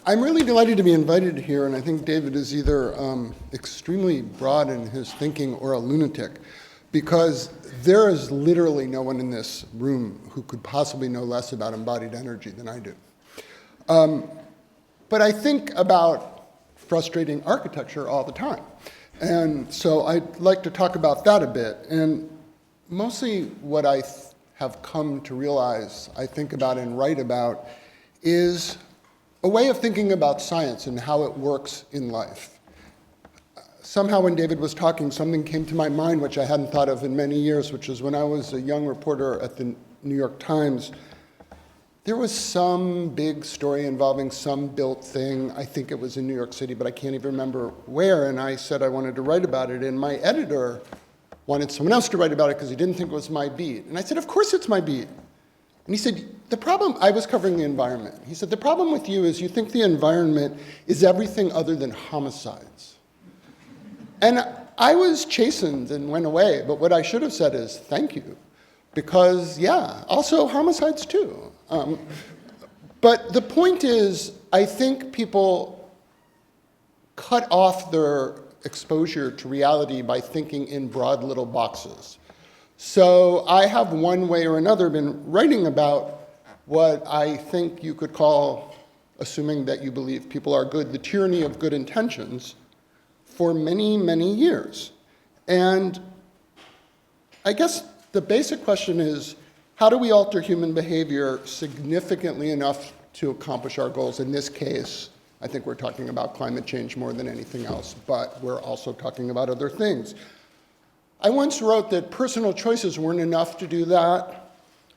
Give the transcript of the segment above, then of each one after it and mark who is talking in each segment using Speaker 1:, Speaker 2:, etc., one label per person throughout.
Speaker 1: I'm really delighted to be invited here, and I think David is either extremely broad in his thinking or a lunatic, because there is literally no one in this room who could possibly know less about embodied energy than I do. But I think about frustrating architecture all the time. And so I'd like to talk about that a bit. And mostly what I have come to realize, I think about and write about, is a way of thinking about science and how it works in life. Somehow when David was talking, something came to my mind which I hadn't thought of in many years, which is when I was a young reporter at the New York Times, there was some big story involving some built thing. I think it was in New York City, but I can't even remember where, and I said I wanted to write about it, and my editor wanted someone else to write about it because he didn't think it was my beat. And I said, of course it's my beat. And he said, the problem, I was covering the environment. He said, the problem with you is you think the environment is everything other than homicides. And I was chastened and went away, but what I should have said is, thank you. Because, yeah, also homicides too. But the point is, I think people cut off their exposure to reality by thinking in broad little boxes. So I have one way or another been writing about what I think you could call, assuming that you believe people are good, the tyranny of good intentions for many, many years. And I guess the basic question is, how do we alter human behavior significantly enough to accomplish our goals? In this case, I think we're talking about climate change more than anything else, but we're also talking about other things. I once wrote that personal choices weren't enough to do that.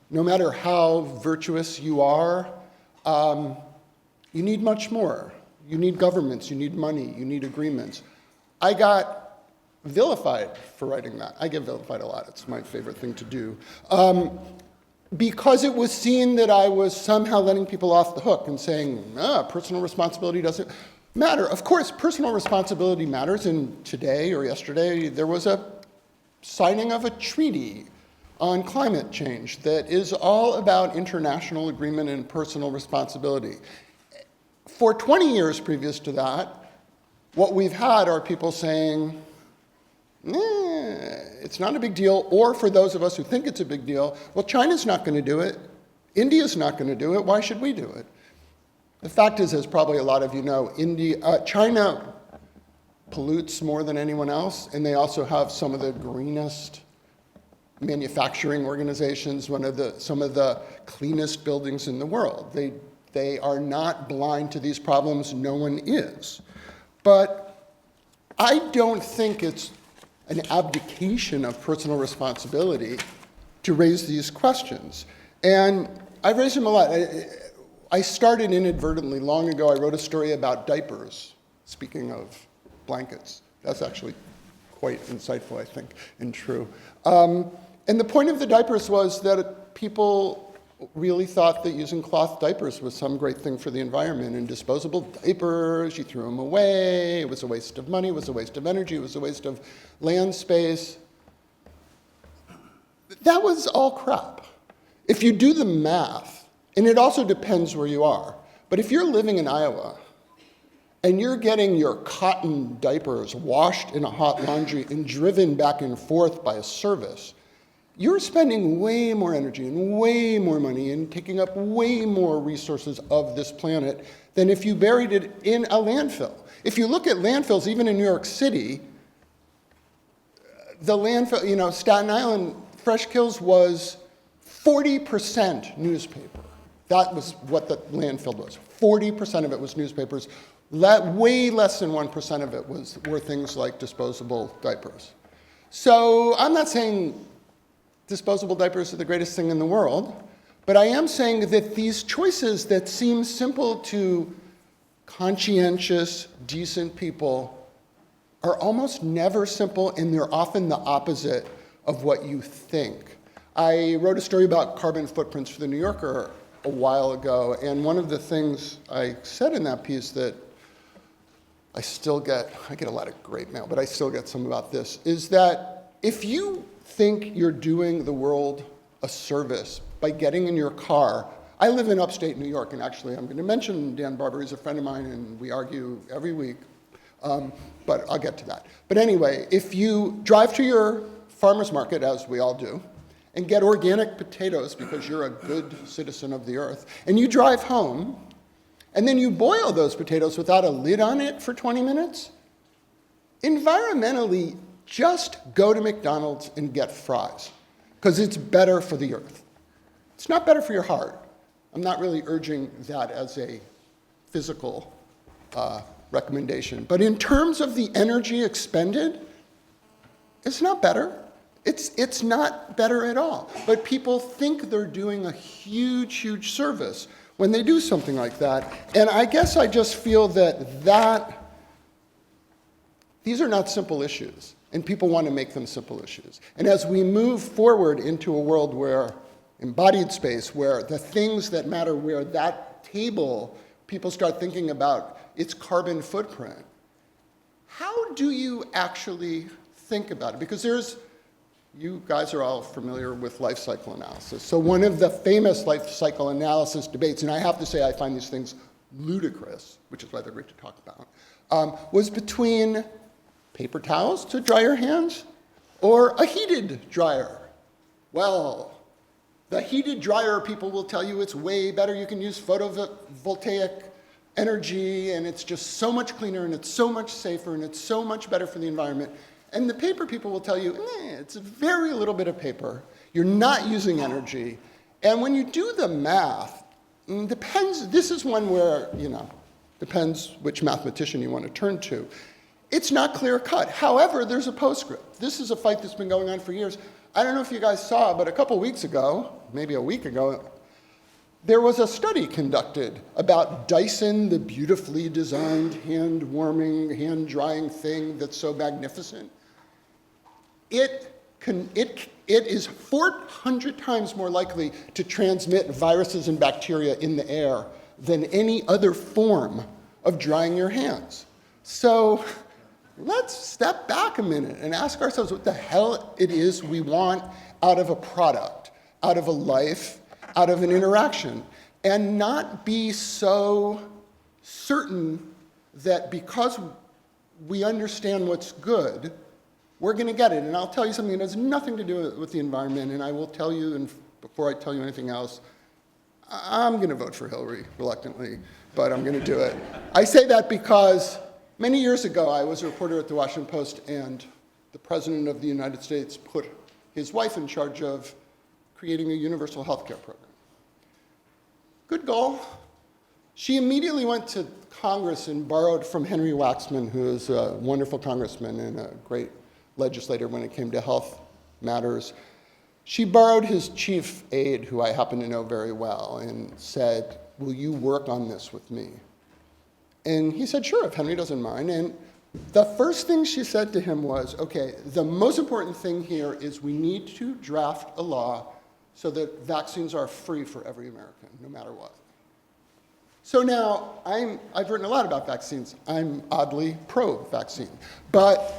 Speaker 1: No matter how virtuous you are, you need much more. You need governments, you need money, you need agreements. I got vilified for writing that. I get vilified a lot. It's my favorite thing to do. Because it was seen that I was somehow letting people off the hook and saying, personal responsibility doesn't matter. Of course, personal responsibility matters, and today or yesterday there was a signing of a treaty on climate change that is all about international agreement and personal responsibility. For 20 years previous to that, what we've had are people saying, it's not a big deal, or for those of us who think it's a big deal, well, China's not going to do it, India's not going to do it, why should we do it? The fact is, as probably a lot of you know, China pollutes more than anyone else, and they also have some of the greenest manufacturing organizations, some of the cleanest buildings in the world. They are not blind to these problems, no one is. But I don't think it's an abdication of personal responsibility to raise these questions. And I've raised them a lot. I started inadvertently long ago. I wrote a story about diapers, speaking of blankets. That's actually quite insightful, I think, and true. And the point of the diapers was that people really thought that using cloth diapers was some great thing for the environment, and disposable diapers, you threw them away, it was a waste of money, it was a waste of energy, it was a waste of land space. That was all crap. If you do the math, and it also depends where you are, but if you're living in Iowa, and you're getting your cotton diapers washed in a hot laundry and driven back and forth by a service, you're spending way more energy and way more money and taking up way more resources of this planet than if you buried it in a landfill. If you look at landfills, even in New York City, the landfill, Staten Island, Fresh Kills was 40% newspaper. That was what the landfill was. 40% of it was newspapers. Way less than 1% of it were things like disposable diapers. So I'm not saying disposable diapers are the greatest thing in the world, but I am saying that these choices that seem simple to conscientious, decent people are almost never simple, and they're often the opposite of what you think. I wrote a story about carbon footprints for The New Yorker a while ago, and one of the things I said in that piece that I get a lot of great mail, but I still get some about this, is that if you think you're doing the world a service by getting in your car, I live in upstate New York, and actually I'm going to mention Dan Barber. He's a friend of mine, and we argue every week, but I'll get to that. But anyway, if you drive to your farmer's market, as we all do, and get organic potatoes because you're a good citizen of the earth, and you drive home, and then you boil those potatoes without a lid on it for 20 minutes, environmentally, just go to McDonald's and get fries, because it's better for the earth. It's not better for your heart. I'm not really urging that as a physical recommendation. But in terms of the energy expended, it's not better. It's not better at all. But people think they're doing a huge, huge service when they do something like that. And I guess I just feel that these are not simple issues, and people want to make them simple issues. And as we move forward into a world where embodied space, where the things that matter, where that table, people start thinking about its carbon footprint, how do you actually think about it? Because you guys are all familiar with life cycle analysis. So one of the famous life cycle analysis debates, and I have to say I find these things ludicrous, which is why they're great to talk about, was between paper towels to dry your hands or a heated dryer. Well, the heated dryer, people will tell you it's way better. You can use photovoltaic energy, and it's just so much cleaner, and it's so much safer, and it's so much better for the environment. And the paper people will tell you, it's a very little bit of paper. You're not using energy. And when you do the math, depends, this is one where, depends which mathematician you want to turn to. It's not clear cut. However, there's a postscript. This is a fight that's been going on for years. I don't know if you guys saw, but a couple weeks ago, maybe a week ago, there was a study conducted about Dyson, the beautifully designed hand-warming, hand-drying thing that's so magnificent. It is 400 times more likely to transmit viruses and bacteria in the air than any other form of drying your hands. So let's step back a minute and ask ourselves what the hell it is we want out of a product, out of a life, out of an interaction, and not be so certain that because we understand what's good, we're going to get it. And I'll tell you something that has nothing to do with the environment, and I will tell you, and before I tell you anything else, I'm going to vote for Hillary, reluctantly, but I'm going to do it. I say that because many years ago, I was a reporter at the Washington Post, and the President of the United States put his wife in charge of creating a universal health care program. Good goal. She immediately went to Congress and borrowed from Henry Waxman, who is a wonderful congressman and a great legislator when it came to health matters. She borrowed his chief aide, who I happen to know very well, and said, "Will you work on this with me?" And he said, "Sure, if Henry doesn't mind." And the first thing she said to him was, "Okay, the most important thing here is we need to draft a law so that vaccines are free for every American, no matter what." So now, I've written a lot about vaccines. I'm oddly pro-vaccine. But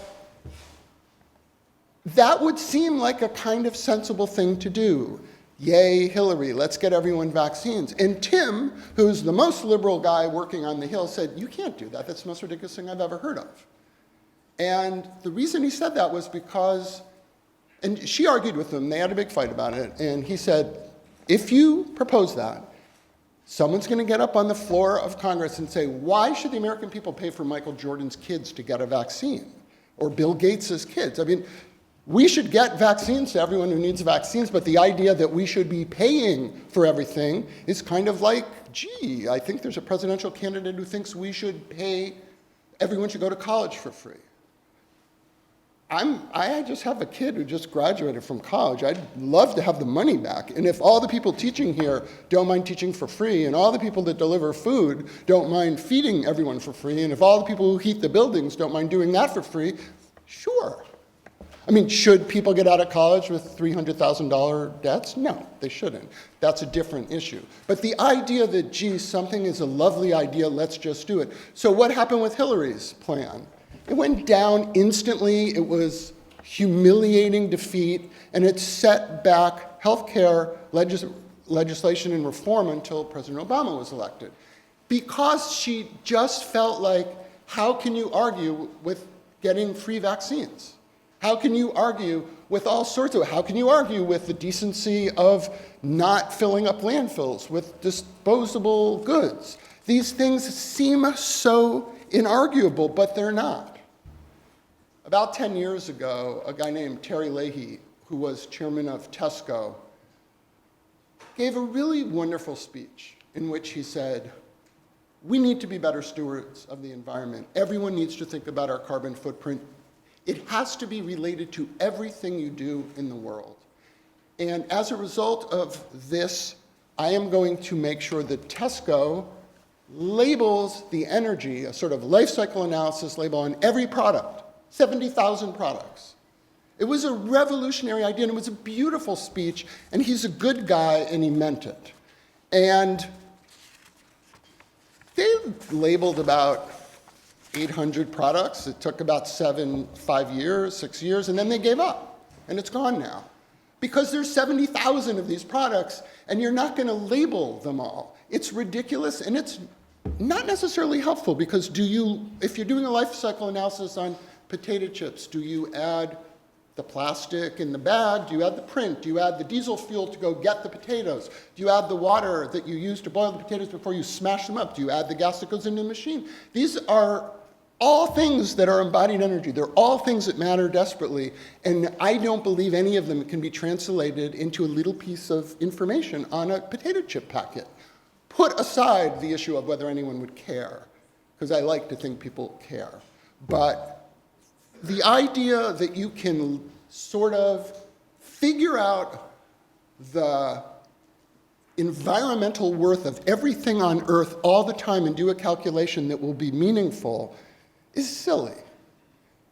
Speaker 1: that would seem like a kind of sensible thing to do. Yay, Hillary, let's get everyone vaccines. And Tim, who's the most liberal guy working on the Hill, said, "You can't do that. That's the most ridiculous thing I've ever heard of." And the reason he said that was because, and she argued with him, they had a big fight about it, and he said, if you propose that, someone's going to get up on the floor of Congress and say, why should the American people pay for Michael Jordan's kids to get a vaccine? Or Bill Gates's kids? I mean, we should get vaccines to everyone who needs vaccines, but the idea that we should be paying for everything is kind of like, gee, I think there's a presidential candidate who thinks we should pay, everyone should go to college for free. I just have a kid who just graduated from college. I'd love to have the money back. And if all the people teaching here don't mind teaching for free, and all the people that deliver food don't mind feeding everyone for free, and if all the people who heat the buildings don't mind doing that for free, sure. I mean, should people get out of college with $300,000 debts? No, they shouldn't. That's a different issue. But the idea that, gee, something is a lovely idea, let's just do it. So what happened with Hillary's plan? It went down instantly. It was humiliating defeat, and it set back healthcare legislation and reform until President Obama was elected. Because she just felt like, how can you argue with getting free vaccines? How can you argue with all sorts of, how can you argue with the decency of not filling up landfills with disposable goods? These things seem so inarguable, but they're not. About 10 years ago, a guy named Terry Leahy, who was chairman of Tesco, gave a really wonderful speech in which he said, we need to be better stewards of the environment. Everyone needs to think about our carbon footprint. It has to be related to everything you do in the world. And as a result of this, I am going to make sure that Tesco labels the energy, a sort of life cycle analysis label on every product, 70,000 products. It was a revolutionary idea, and it was a beautiful speech, and he's a good guy, and he meant it. And they labeled about 800 products. It took about 6 years, and then they gave up, and it's gone now. Because there's 70,000 of these products, and you're not going to label them all. It's ridiculous, and it's not necessarily helpful, because if you're doing a life cycle analysis on potato chips, do you add the plastic in the bag? Do you add the print? Do you add the diesel fuel to go get the potatoes? Do you add the water that you use to boil the potatoes before you smash them up? Do you add the gas that goes into the machine? These are all things that are embodied energy. They're all things that matter desperately, and I don't believe any of them can be translated into a little piece of information on a potato chip packet. Put aside the issue of whether anyone would care, because I like to think people care. But the idea that you can sort of figure out the environmental worth of everything on Earth all the time and do a calculation that will be meaningful is silly.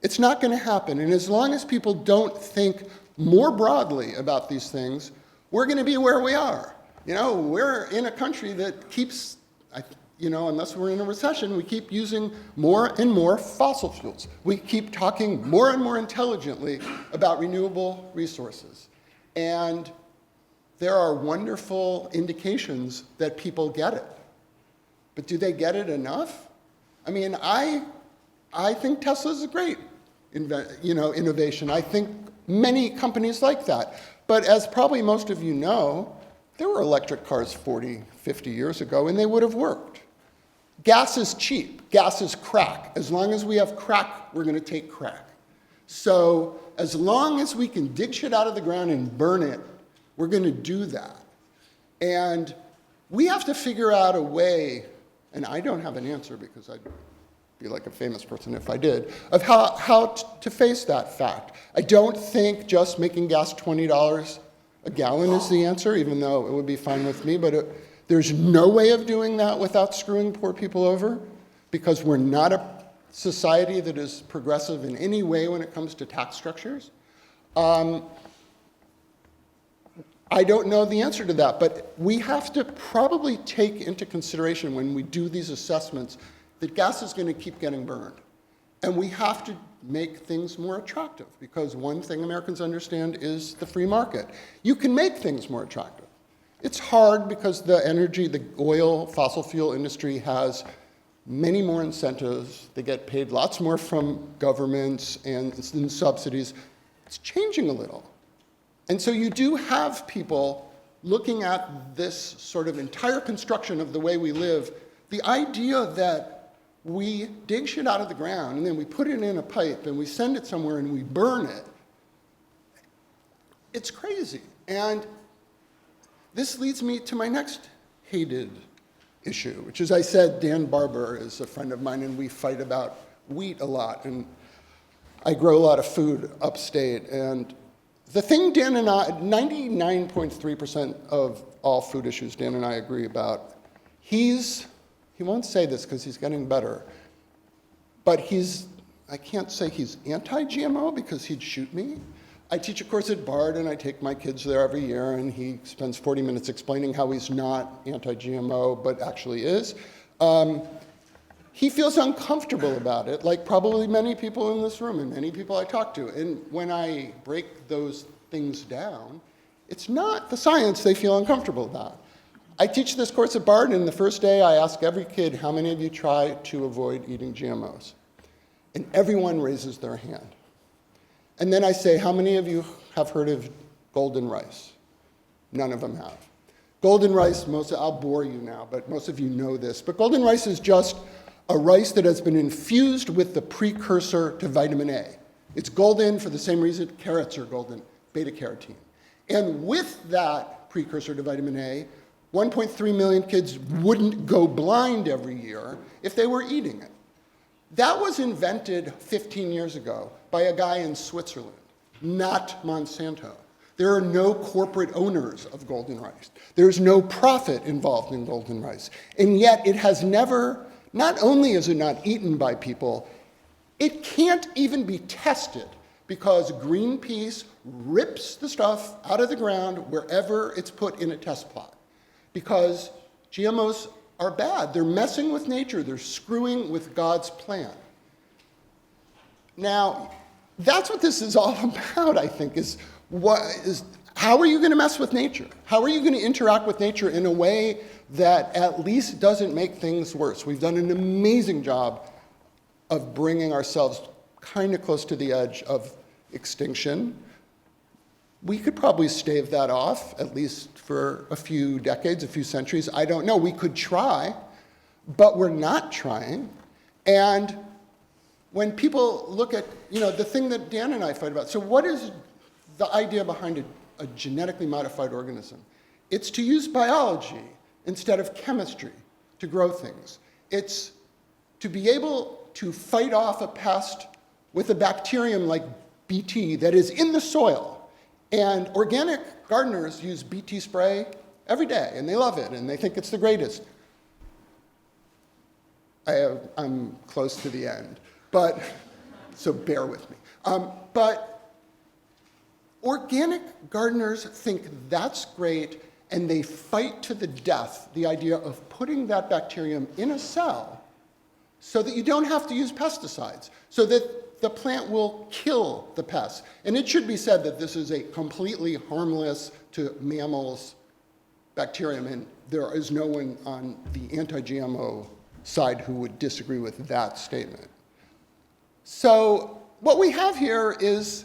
Speaker 1: It's not going to happen. And as long as people don't think more broadly about these things, we're going to be where we are. We're in a country that keeps, unless we're in a recession, we keep using more and more fossil fuels. We keep talking more and more intelligently about renewable resources. And there are wonderful indications that people get it. But do they get it enough? I mean, I think Tesla is a great innovation. I think many companies like that. But as probably most of you know, there were electric cars 40, 50 years ago, and they would have worked. Gas is cheap. Gas is crack. As long as we have crack, we're going to take crack. So as long as we can dig shit out of the ground and burn it, we're going to do that. And we have to figure out a way, and I don't have an answer because I'd be like a famous person if I did, of how to face that fact. I don't think just making gas $20 a gallon is the answer, even though it would be fine with me, but there's no way of doing that without screwing poor people over, because we're not a society that is progressive in any way when it comes to tax structures. I don't know the answer to that, but we have to probably take into consideration when we do these assessments that gas is going to keep getting burned. And we have to make things more attractive, because one thing Americans understand is the free market. You can make things more attractive. It's hard because the oil, fossil fuel industry has many more incentives. They get paid lots more from governments and in subsidies. It's changing a little. And so you do have people looking at this sort of entire construction of the way we live, the idea that we dig shit out of the ground and then we put it in a pipe and we send it somewhere and we burn it. It's crazy. And this leads me to my next hated issue, which is, I said, Dan Barber is a friend of mine and we fight about wheat a lot. And I grow a lot of food upstate. And the thing Dan and I, 99.3% of all food issues Dan and I agree about, he won't say this because he's getting better, but I can't say he's anti-GMO because he'd shoot me. I teach a course at Bard and I take my kids there every year and he spends 40 minutes explaining how he's not anti-GMO but actually is. He feels uncomfortable about it, like probably many people in this room and many people I talk to. And when I break those things down, It's not the science they feel uncomfortable about. I teach this course at Bard, and the first day I ask every kid, how many of you try to avoid eating GMOs? And everyone raises their hand. And then I say, how many of you have heard of golden rice? None of them have. Golden rice, I'll bore you now, but most of you know this. But golden rice is just a rice that has been infused with the precursor to vitamin A. It's golden for the same reason carrots are golden, beta-carotene. And with that precursor to vitamin A, 1.3 million kids wouldn't go blind every year if they were eating it. That was invented 15 years ago by a guy in Switzerland, not Monsanto. There are no corporate owners of golden rice. There's no profit involved in golden rice. And yet it has never, not only is it not eaten by people, it can't even be tested because Greenpeace rips the stuff out of the ground wherever it's put in a test plot. Because GMOs are bad. They're messing with nature. They're screwing with God's plan. Now, that's what this is all about, I think, is how are you going to mess with nature? How are you going to interact with nature in a way that at least doesn't make things worse? We've done an amazing job of bringing ourselves kind of close to the edge of extinction. We could probably stave that off, at least for a few decades, a few centuries. I don't know. We could try, but we're not trying. And when people look at, the thing that Dan and I fight about, so what is the idea behind a genetically modified organism? It's to use biology instead of chemistry to grow things. It's to be able to fight off a pest with a bacterium like BT that is in the soil. And organic gardeners use BT spray every day, and they love it, and they think it's the greatest. I'm close to the end, so bear with me. But organic gardeners think that's great, and they fight to the death the idea of putting that bacterium in a cell so that you don't have to use pesticides, so that the plant will kill the pests. And it should be said that this is a completely harmless to mammals bacterium, and there is no one on the anti-GMO side who would disagree with that statement. So what we have here is,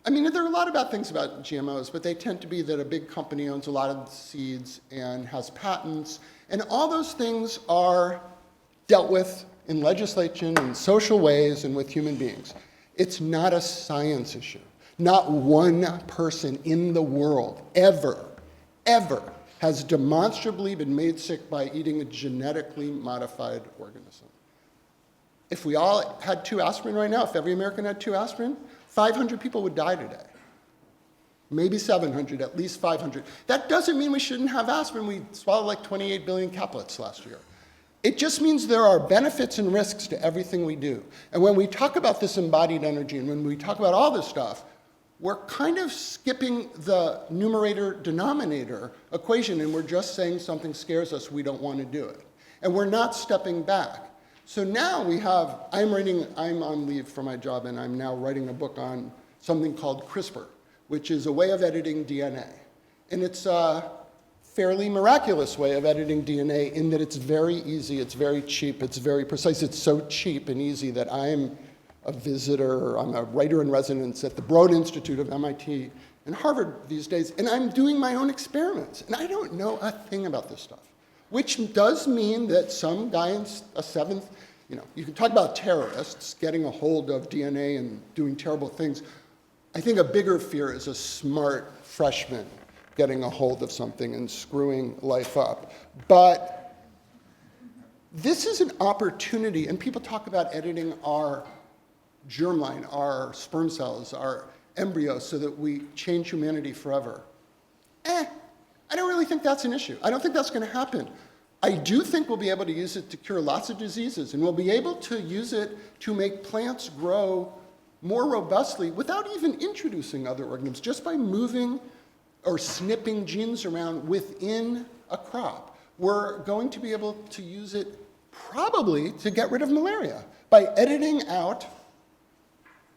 Speaker 1: there are a lot of bad things about GMOs, but they tend to be that a big company owns a lot of the seeds and has patents, and all those things are dealt with in legislation, in social ways, and with human beings. It's not a science issue. Not one person in the world ever has demonstrably been made sick by eating a genetically modified organism. If we all had 2 aspirin right now, if every American had 2 aspirin, 500 people would die today. Maybe 700, at least 500. That doesn't mean we shouldn't have aspirin. We swallowed like 28 billion caplets last year. It just means there are benefits and risks to everything we do. And when we talk about this embodied energy, and when we talk about all this stuff, we're kind of skipping the numerator-denominator equation, and we're just saying something scares us, we don't want to do it. And we're not stepping back. So now we have, I'm on leave for my job, and I'm now writing a book on something called CRISPR, which is a way of editing DNA. And it's fairly miraculous way of editing DNA in that it's very easy, it's very cheap, it's very precise. It's so cheap and easy that I'm a visitor, I'm a writer in residence at the Broad Institute of MIT and Harvard these days, and I'm doing my own experiments. And I don't know a thing about this stuff, which does mean that some guy in a 7th, you can talk about terrorists getting a hold of DNA and doing terrible things. I think a bigger fear is a smart freshman getting a hold of something and screwing life up. But this is an opportunity, and people talk about editing our germline, our sperm cells, our embryos, so that we change humanity forever. I don't really think that's an issue. I don't think that's going to happen. I do think we'll be able to use it to cure lots of diseases, and we'll be able to use it to make plants grow more robustly without even introducing other organisms, just by moving or snipping genes around within a crop. We're going to be able to use it probably to get rid of malaria by editing out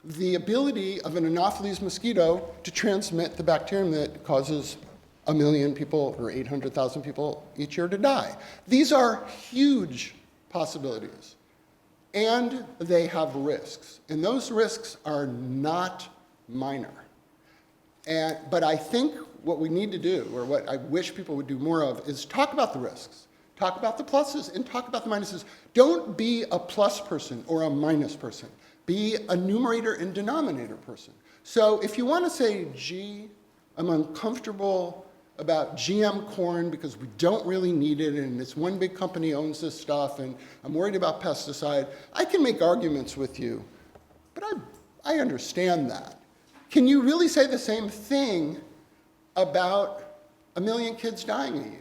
Speaker 1: the ability of an Anopheles mosquito to transmit the bacterium that causes 1 million people or 800,000 people each year to die. These are huge possibilities. And they have risks. And those risks are not minor. But I think what we need to do, or what I wish people would do more of, is talk about the risks. Talk about the pluses and talk about the minuses. Don't be a plus person or a minus person. Be a numerator and denominator person. So if you want to say, gee, I'm uncomfortable about GM corn because we don't really need it and this one big company owns this stuff and I'm worried about pesticide, I can make arguments with you, but I understand that. Can you really say the same thing about 1 million kids dying a year?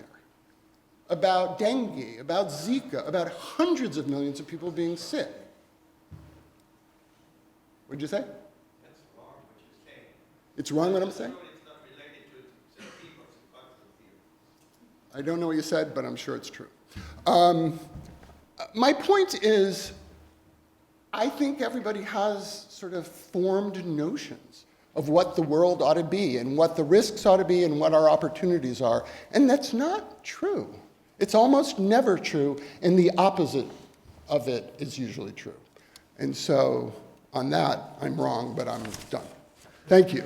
Speaker 1: About dengue, about Zika, about hundreds of millions of people being sick? What'd you say?
Speaker 2: That's wrong what you're saying.
Speaker 1: It's wrong what I'm saying?
Speaker 2: It's not related to the theme of the quantum theory.
Speaker 1: I don't know what you said, but I'm sure it's true. My point is, I think everybody has sort of formed notions of what the world ought to be and what the risks ought to be and what our opportunities are. And that's not true. It's almost never true, and the opposite of it is usually true. And so on that, I'm wrong, but I'm done. Thank you.